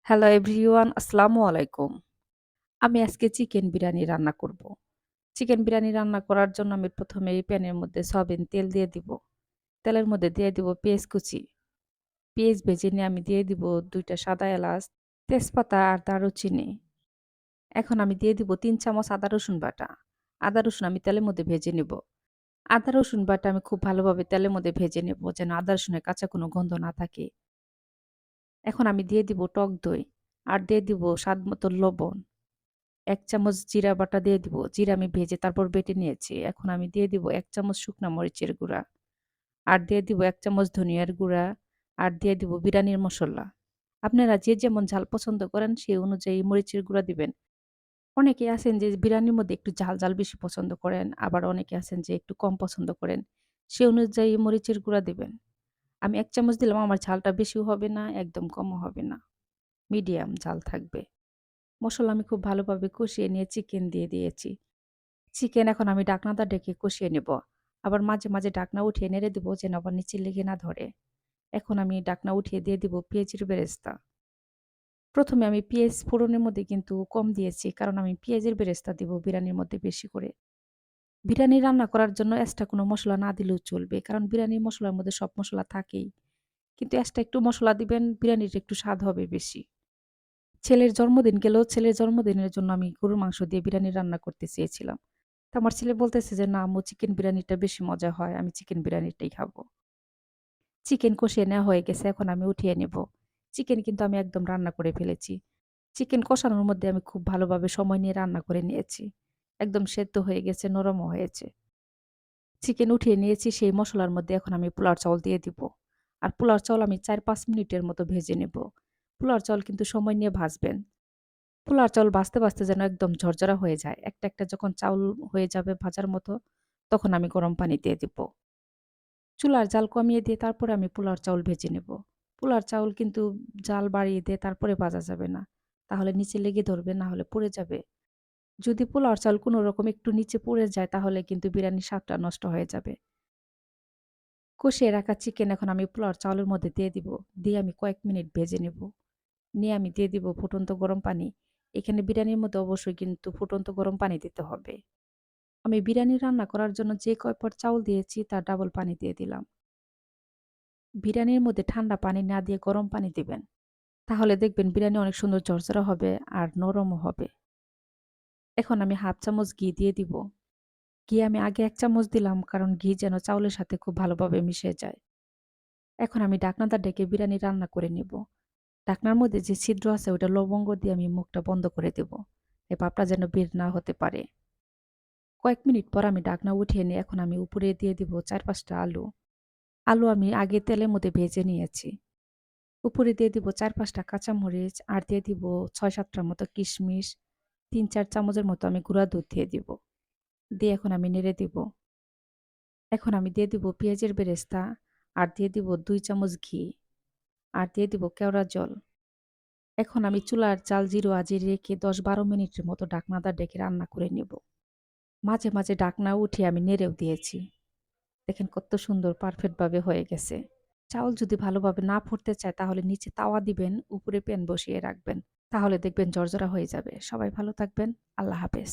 Hello everyone, আসসালামু আলাইকুম। আমি আজকে চিকেন বিরিয়ানি রান্না করব। চিকেন বিরিয়ানি রান্না করার জন্য আমি ১ম এই প্যানের মধ্যে সয়াবিন তেল দিয়ে দিব। তেলের মধ্যে দিয়ে দিব পেঁয়াজ কুচি। পেঁয়াজ ভেজে নিয়ে আমি দিয়ে দিব ২ টা সাদা এলাচ, তেজপাতা আর দারুচিনি। এখন আমি দিয়ে দিব ৩ চামচ আদা রসুন বাটা। আদা রসুন আমি তেলের মধ্যে ভেজে নিব। আদা রসুন বাটা আমি খুব ভালোভাবে তেলের মধ্যে ভেজে নেব যেন আদা রসুনের কাঁচা কোনো গন্ধ না থাকে। এখন আমি দিয়ে দিব টক দই আর দিয়ে দিব স্বাদ মতো লবণ। ১ চামচ জিরা বাটা দিয়ে দিব। জিরা আমি ভেজে তারপর বেটে নিয়েছি। এখন আমি দিয়ে দিব ১ চামচ শুকনা মরিচের গুঁড়া। আর দিয়ে দিব ১ চামচ ধনিয়ার গুঁড়া। আর দিয়ে দিব বিরিয়ানির মসল্লা। আপনারা যে যেমন ঝাল পছন্দ করেন সেই অনুযায়ী মরিচের গুঁড়া দিবেন। অনেকে আছেন যে বিরিয়ানির মধ্যে একটু ঝাল, ঝাল বেশি পছন্দ করেন। আবার অনেকে আছেন যে একটু কম পছন্দ করেন। সে অনুযায়ী মরিচের গুঁড়া দিবেন। আমি ১ চামচ দিলাম, আমার ঝালটা বেশিও হবে না, একদম কমও হবে না। মিডিয়াম ঝাল থাকবে। মসলা আমি খুব ভালোভাবে কষিয়ে নিয়ে চিকেন দিয়ে দিয়েছি। চিকেন এখন আমি ঢাকনাটা ঢেকে কষিয়ে নেব। আবার মাঝে, মাঝে ঢাকনা উঠিয়ে নেড়ে দিব যেন আবার নিচে লেগে না ধরে। এখন আমি ঢাকনা উঠিয়ে দিয়ে দিব পেঁয়াজের বেরেস্তা। ১ম এ আমি পেঁয়াজ ফোড়নের মধ্যে কিন্তু কম দিয়েছি। কারণ আমি পেঁয়াজের বেরেস্তা দিব বিরিয়ানির মধ্যে বেশি করে। বিরিয়ানি রান্না করার জন্য এক্সট্রা কোনো মসলা না দিলেও চলবে। কারণ বিরিয়ানির মসলার মধ্যে সব মসলা থাকেই। কিন্তু এক্সট্রা একটু মসলা দিবেন, বিরিয়ানিটা একটু স্বাদ হবে বেশি। ছেলের জন্মদিন গেল, ছেলের জন্মদিনের জন্য আমি গরুর মাংস দিয়ে বিরিয়ানি রান্না করতে চেয়েছিলাম। তো আমার ছেলে বলতেছে যে, "না আম্মু, চিকেন বিরিয়ানিটা বেশি মজা হয়। আমি চিকেন বিরিয়ানিটাই খাবো।" চিকেন কষিয়ে নেওয়া হয়ে গেছে। এখন আমি উঠিয়ে নেব। চিকেন কিন্তু আমি একদম রান্না করে ফেলেছি। চিকেন কষানোর মধ্যে আমি খুব ভালোভাবে সময় নিয়ে রান্না করে নিয়েছি। একদম সেদ্ধ হয়ে গেছে, নরমও হয়েছে। চিকেন উঠিয়ে নিয়েছি, সেই মসলার মধ্যে এখন আমি পোলাও চাউল দিয়ে দিব। আর পোলাও চাউল আমি ৪-৫ মিনিটের মতো ভেজে নেব। পোলাও চাউল কিন্তু সময় নিয়ে ভাজবেন। পোলাও চাউল ভাজতে, ভাজতে যেন একদম ঝরঝরা হয়ে যায়। একটা, একটা যখন চাউল হয়ে যাবে ভাজার মতো, তখন আমি গরম পানি দিয়ে দিব। চুলার জাল কমিয়ে দিয়ে তারপরে আমি পোলাওর চাউল ভেজে নেব। পোলাওর চাউল কিন্তু জাল বাড়িয়ে দিয়ে তারপরে ভাজা যাবে না। তাহলে নিচে লেগে ধরবে, না হলে পুড়ে যাবে। যদি পোলাওর চাল কোনো রকম একটু নিচে পুড়ে যায় তাহলে কিন্তু বিরিয়ানির স্বাদটা নষ্ট হয়ে যাবে। কষিয়ে রাখা চিকেন এখন আমি পোলাওর চাউলের মধ্যে দিয়ে দিব। দিয়ে আমি কয়েক মিনিট ভেজে নেব। নিয়ে আমি দিয়ে দিব ফুটন্ত গরম পানি। এখানে বিরিয়ানির মধ্যে অবশ্যই কিন্তু ফুটন্ত গরম পানি দিতে হবে। আমি বিরিয়ানি রান্না করার জন্য যে কয় পট চাউল দিয়েছি তার ডাবল পানি দিয়ে দিলাম। বিরিয়ানির মধ্যে ঠান্ডা পানি না দিয়ে গরম পানি দিবেন। তাহলে দেখবেন বিরিয়ানি অনেক সুন্দর ঝরঝরা হবে আর নরমও হবে। এখন আমি 1/2 চামচ ঘি দিয়ে দিব। ঘি আমি আগে ১ চামচ দিলাম কারণ ঘি যেন চাউলের সাথে খুব ভালোভাবে মিশে যায়। এখন আমি ঢাকনাটা ঢেকে বিরিয়ানি রান্না করে নিব। ঢাকনার মধ্যে যে ছিদ্র আছে ওটা লবঙ্গ দিয়ে আমি মুখটা বন্ধ করে দেব। এই ভাপটা যেন বের না হতে পারে। কয়েক মিনিট পর আমি ঢাকনা উঠিয়ে নিয়ে এখন আমি উপরে দিয়ে দিব ৪-৫ টা আলু। আলু আমি আগে তেলের মধ্যে ভেজে নিয়েছি। উপরে দিয়ে দিব ৪-৫ টা কাঁচামরিচ আর দিয়ে দিব ৬-৭ টার মতো কিশমিশ। ৩-৪ চামচের মতো আমি গুঁড়া দুধ দিয়ে দিব। দিয়ে এখন আমি নেড়ে দিব। এখন আমি দিয়ে দিব পেঁয়াজের বেরেস্তা আর দিয়ে দিব ২ চামচ ঘি আর দিয়ে দিব কেওড়া জল। এখন আমি চুলার জাল জিরো আঁচে রেখে ১০-১২ মিনিটের মতো ঢাকনাটা ঢেকে রান্না করে নেব। মাঝে, মাঝে ঢাকনা উঠিয়ে আমি নেড়েও দিয়েছি। দেখেন কত সুন্দর পারফেক্ট ভাবে হয়ে গেছে। চাউল যদি ভালোভাবে না ফুটতে চায় তাহলে নিচে তাওয়া দিবেন, উপরে প্যান বসিয়ে রাখবেন। তাহলে দেখবেন ঝরঝরা হয়ে যাবে। সবাই ভালো থাকবেন। আল্লাহ হাফেজ।